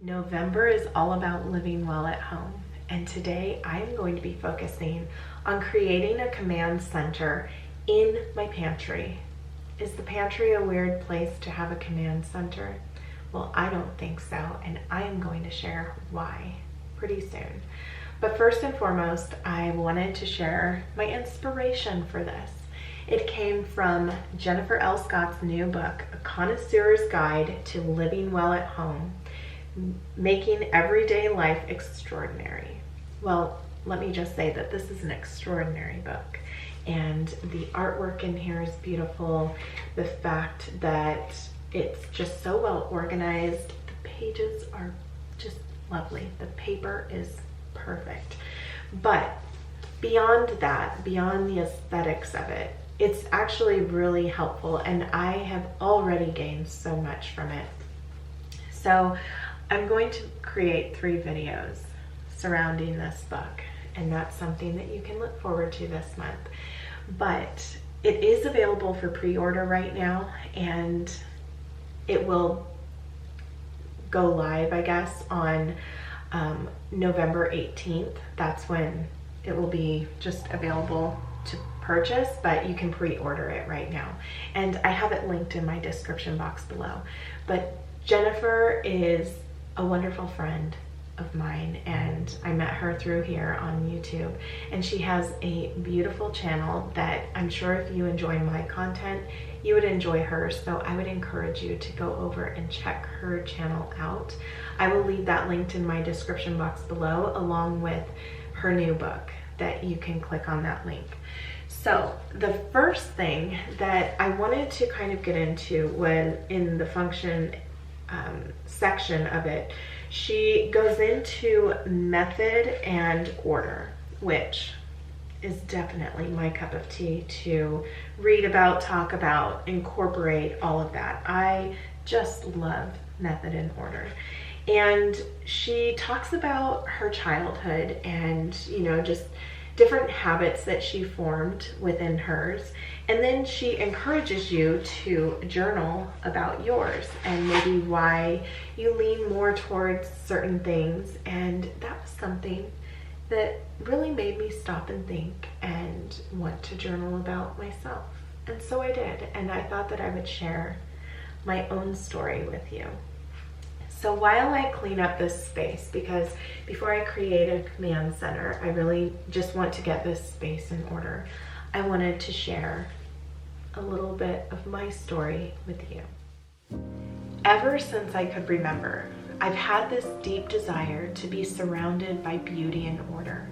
November is all about living well at home, and today I'm going to be focusing on creating a command center in my pantry. Is the pantry a weird place to have a command center? Well, I don't think so, and I am going to share why pretty soon. But first and foremost, I wanted to share my inspiration for this. It came from Jennifer L. Scott's new book, A Connoisseur's Guide to Living Well at Home, Making Everyday Life Extraordinary. Well, let me just say that this is an extraordinary book, and the artwork in here is beautiful. The fact that it's just so well organized, the pages are just lovely. The paper is perfect. But beyond that, beyond the aesthetics of it, it's actually really helpful, and I have already gained so much from it. So I'm going to create 3 videos surrounding this book, and that's something that you can look forward to this month. But it is available for pre-order right now, and it will go live, I guess, on November 18th. That's when it will be just available to purchase, but you can pre-order it right now. And I have it linked in my description box below. But Jennifer is a wonderful friend of mine, and I met her through here on YouTube, and she has a beautiful channel that I'm sure if you enjoy my content, you would enjoy hers. So I would encourage you to go over and check her channel out. I will leave that linked in my description box below, along with her new book that you can click on that link. So the first thing that I wanted to kind of get into was in the function section of it. She goes into method and order, which is definitely my cup of tea to read about, talk about, incorporate all of that. I just love method and order. And she talks about her childhood and, just different habits that she formed within hers. And then she encourages you to journal about yours and maybe why you lean more towards certain things. And that was something that really made me stop and think and want to journal about myself. And so I did, and I thought that I would share my own story with you. So while I clean up this space, because before I create a command center, I really just want to get this space in order, I wanted to share a little bit of my story with you. Ever since I could remember, I've had this deep desire to be surrounded by beauty and order.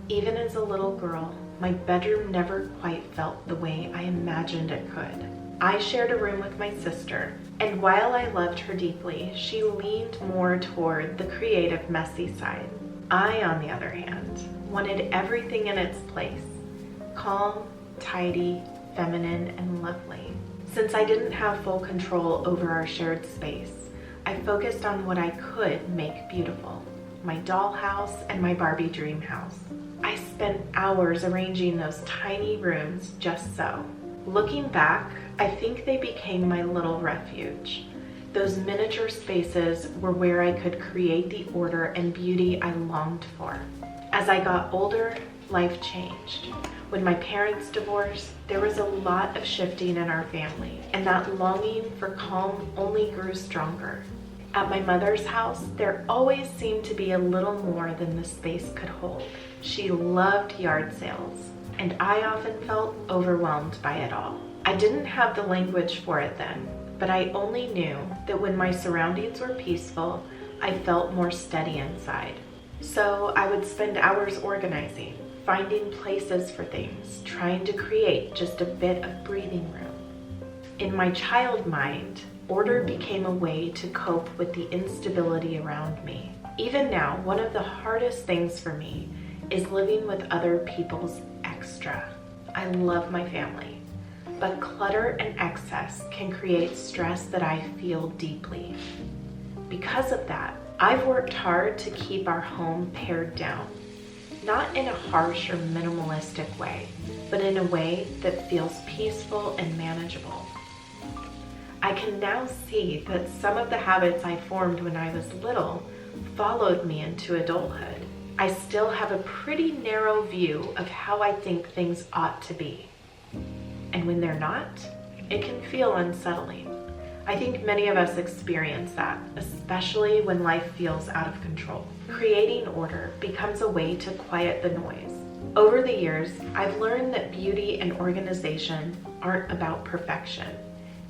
Even as a little girl, my bedroom never quite felt the way I imagined it could. I shared a room with my sister, and while I loved her deeply, she leaned more toward the creative, messy side. I, on the other hand, wanted everything in its place, calm, tidy, feminine, and lovely. Since I didn't have full control over our shared space, I focused on what I could make beautiful, my dollhouse and my Barbie dream house. I spent hours arranging those tiny rooms just so. Looking back, I think they became my little refuge. Those miniature spaces were where I could create the order and beauty I longed for. As I got older, life changed. When my parents divorced, there was a lot of shifting in our family, and that longing for calm only grew stronger. At my mother's house, there always seemed to be a little more than the space could hold. She loved yard sales, and I often felt overwhelmed by it all. I didn't have the language for it then, but I only knew that when my surroundings were peaceful, I felt more steady inside. So I would spend hours organizing, finding places for things, trying to create just a bit of breathing room. In my child mind, order became a way to cope with the instability around me. Even now, one of the hardest things for me is living with other people's extra. I love my family, but clutter and excess can create stress that I feel deeply. Because of that, I've worked hard to keep our home pared down, not in a harsh or minimalistic way, but in a way that feels peaceful and manageable. I can now see that some of the habits I formed when I was little followed me into adulthood. I still have a pretty narrow view of how I think things ought to be. And when they're not, it can feel unsettling. I think many of us experience that, especially when life feels out of control. Creating order becomes a way to quiet the noise. Over the years, I've learned that beauty and organization aren't about perfection.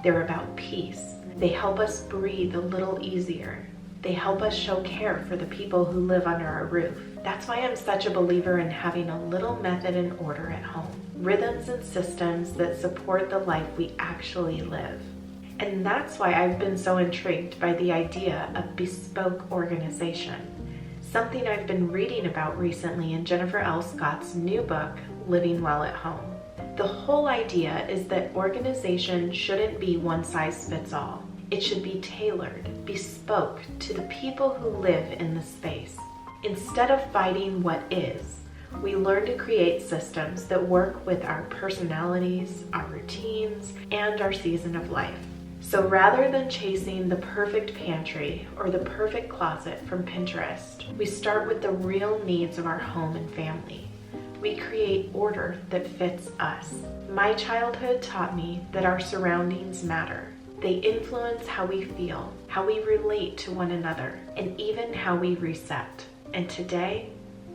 They're about peace. They help us breathe a little easier. They help us show care for the people who live under our roof. That's why I'm such a believer in having a little method and order at home. Rhythms and systems that support the life we actually live. And that's why I've been so intrigued by the idea of bespoke organization, something I've been reading about recently in Jennifer L. Scott's new book, Living Well at Home. The whole idea is that organization shouldn't be one size fits all. It should be tailored, bespoke to the people who live in the space. Instead of fighting what is, we learn to create systems that work with our personalities, our routines, and our season of life. So rather than chasing the perfect pantry or the perfect closet from Pinterest, we start with the real needs of our home and family. We create order that fits us. My childhood taught me that our surroundings matter. They influence how we feel, how we relate to one another, and even how we reset. And today,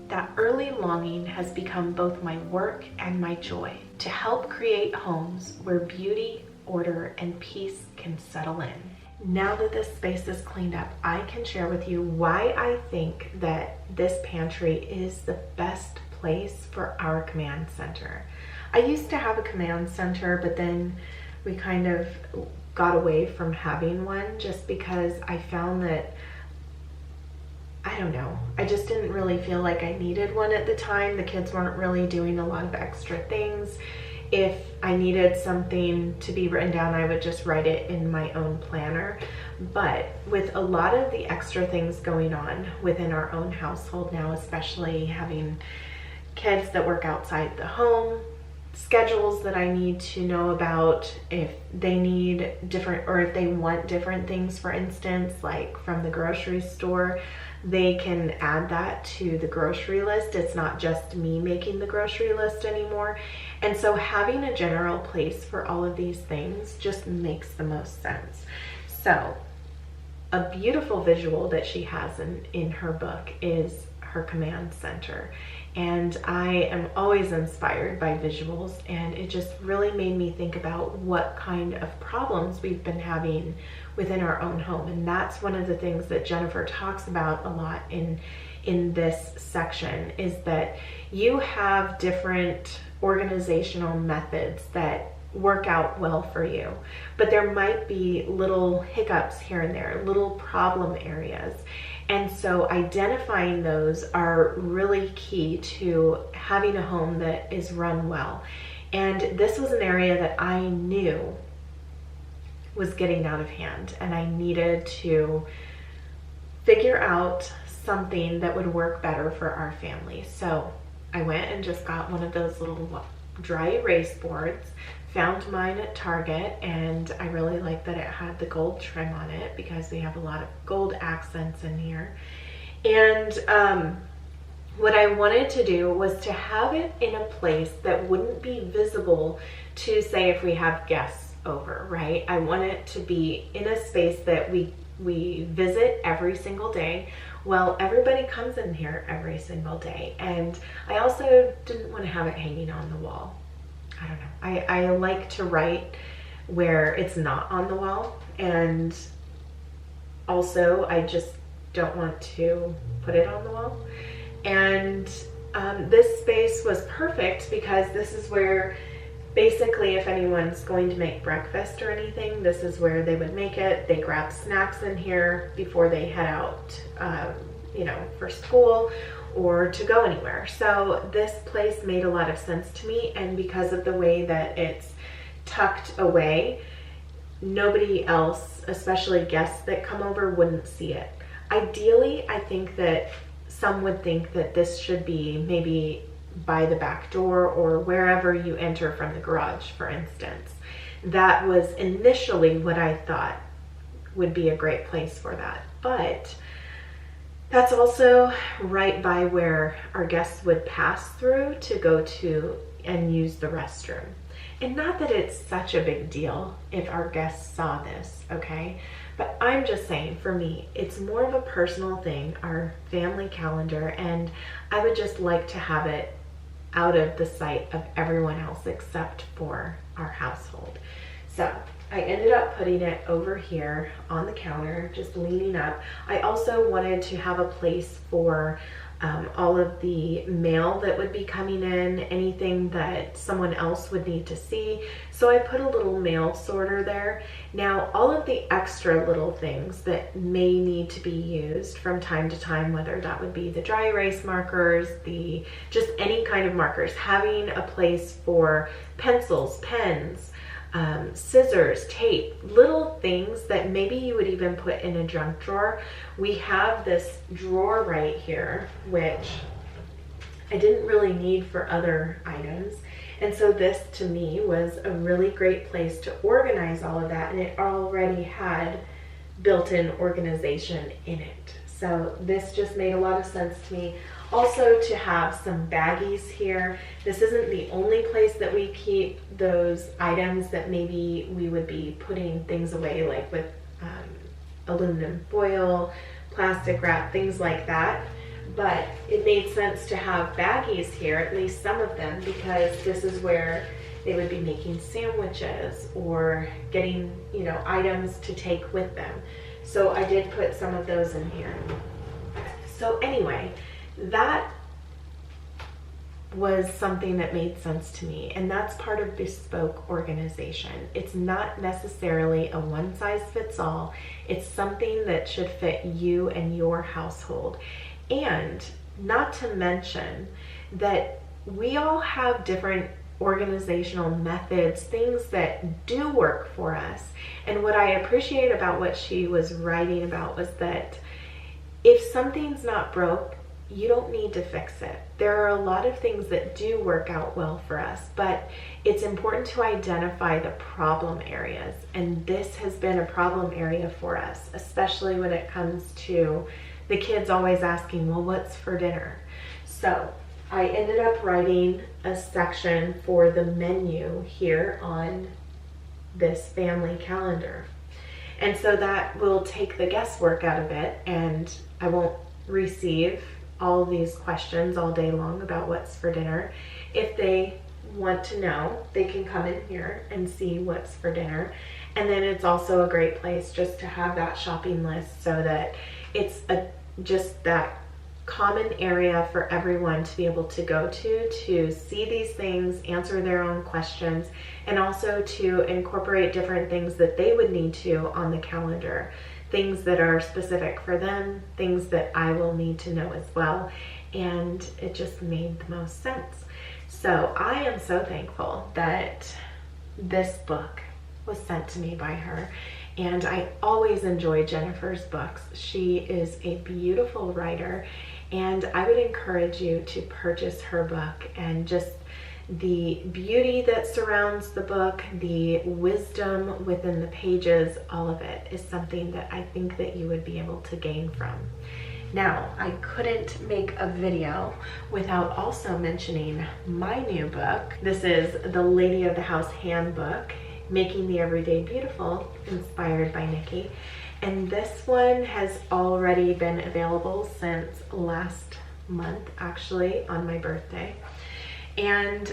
that early longing has become both my work and my joy to help create homes where beauty, order, and peace can settle in. Now that this space is cleaned up, I can share with you why I think that this pantry is the best place for our command center. I used to have a command center, but then we kind of got away from having one just because I found that, I don't know, I just didn't really feel like I needed one at the time. The kids weren't really doing a lot of extra things. If I needed something to be written down, I would just write it in my own planner. But with a lot of the extra things going on within our own household now, especially having kids that work outside the home, schedules that I need to know about, if they need different, or if they want different things, for instance, like from the grocery store, they can add that to the grocery list. It's not just me making the grocery list anymore. And so having a general place for all of these things just makes the most sense. So a beautiful visual that she has in her book is her command center. And I am always inspired by visuals, and it just really made me think about what kind of problems we've been having within our own home. And that's one of the things that Jennifer talks about a lot in this section, is that you have different organizational methods that work out well for you, but there might be little hiccups here and there, little problem areas. And so identifying those are really key to having a home that is run well. And this was an area that I knew was getting out of hand, and I needed to figure out something that would work better for our family. So I went and just got one of those little dry erase boards, found mine at Target, and I really like that it had the gold trim on it because we have a lot of gold accents in here. And what I wanted to do was to have it in a place that wouldn't be visible to, say, if we have guests over, right? I want it to be in a space that we visit every single day. Well, everybody comes in here every single day. And I also didn't want to have it hanging on the wall. I don't know. I like to write where it's not on the wall. And also, I just don't want to put it on the wall. And this space was perfect because this is where, basically, if anyone's going to make breakfast or anything, this is where they would make it. They grab snacks in here before they head out, for school or to go anywhere. So this place made a lot of sense to me, and because of the way that it's tucked away, nobody else, especially guests that come over, wouldn't see it. Ideally, I think that some would think that this should be maybe by the back door or wherever you enter from the garage, for instance. that was initially what I thought would be a great place for that. But that's also right by where our guests would pass through to go to and use the restroom. And not that it's such a big deal if our guests saw this, okay? But I'm just saying, for me, it's more of a personal thing, our family calendar, and I would just like to have it out of the sight of everyone else except for our household. So I ended up putting it over here on the counter, just leaning up. I also wanted to have a place for all of the mail that would be coming in, anything that someone else would need to see. So I put a little mail sorter there. Now, all of the extra little things that may need to be used from time to time, whether that would be the dry erase markers, just any kind of markers, having a place for pencils, pens, scissors, tape, little things that maybe you would even put in a junk drawer. We have this drawer right here, which I didn't really need for other items. And so this to me was a really great place to organize all of that. And it already had built-in organization in it. So this just made a lot of sense to me. Also, to have some baggies here. This isn't the only place that we keep those items that maybe we would be putting things away, like with aluminum foil, plastic wrap, things like that. But it made sense to have baggies here, at least some of them, because this is where they would be making sandwiches or getting, items to take with them. So I did put some of those in here. So anyway, that was something that made sense to me, and that's part of bespoke organization. It's not necessarily a one-size-fits-all. It's something that should fit you and your household. And not to mention that we all have different organizational methods, things that do work for us. And what I appreciate about what she was writing about was that if something's not broke, you don't need to fix it. There are a lot of things that do work out well for us, but it's important to identify the problem areas. And this has been a problem area for us, especially when it comes to the kids always asking, well, what's for dinner? So I ended up writing a section for the menu here on this family calendar. And so that will take the guesswork out of it, and I won't receive all these questions all day long about what's for dinner. If they want to know, they can come in here and see what's for dinner. And then it's also a great place just to have that shopping list so that it's just that common area for everyone to be able to go to see these things, answer their own questions, and also to incorporate different things that they would need to on the calendar. Things that are specific for them, things that I will need to know as well. And it just made the most sense. So I am so thankful that this book was sent to me by her. And I always enjoy Jennifer's books. She is a beautiful writer, and I would encourage you to purchase her book. And just the beauty that surrounds the book, the wisdom within the pages, all of it is something that I think that you would be able to gain from. Now, I couldn't make a video without also mentioning my new book. This is the Lady of the House Handbook, Making the Everyday Beautiful, inspired by Nikki. And this one has already been available since last month, actually, on my birthday. And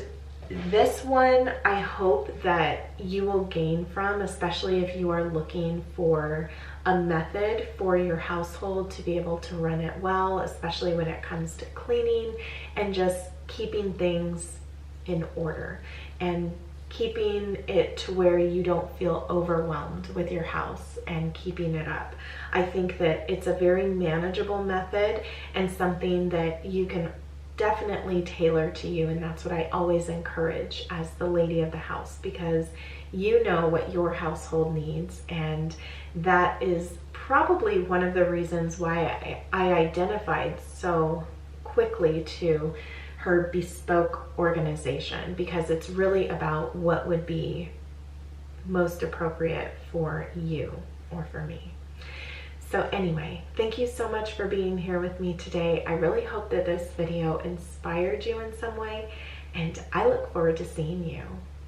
this one I hope that you will gain from, especially if you are looking for a method for your household to be able to run it well, especially when it comes to cleaning and just keeping things in order and keeping it to where you don't feel overwhelmed with your house and keeping it up. I think that it's a very manageable method and something that you can definitely tailor to you, and that's what I always encourage as the lady of the house, because you know what your household needs, and that is probably one of the reasons why I identified so quickly to her bespoke organization, because it's really about what would be most appropriate for you or for me. So anyway, thank you so much for being here with me today. I really hope that this video inspired you in some way, and I look forward to seeing you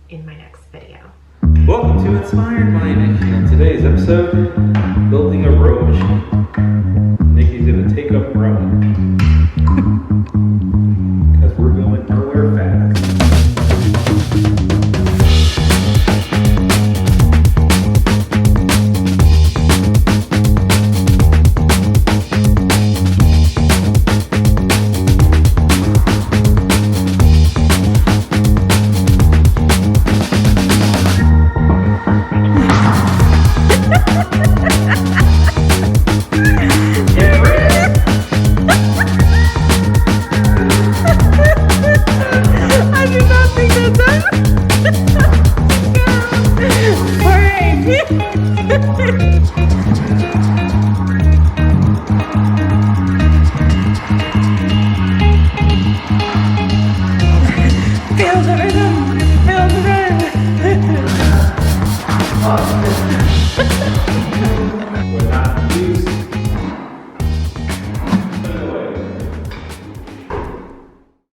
in my next video. Welcome to Inspired by Nikki. In today's episode, building a row machine. Nikki's gonna take up rowing because we're going nowhere fast. Feel the rhythm, feel the rhythm.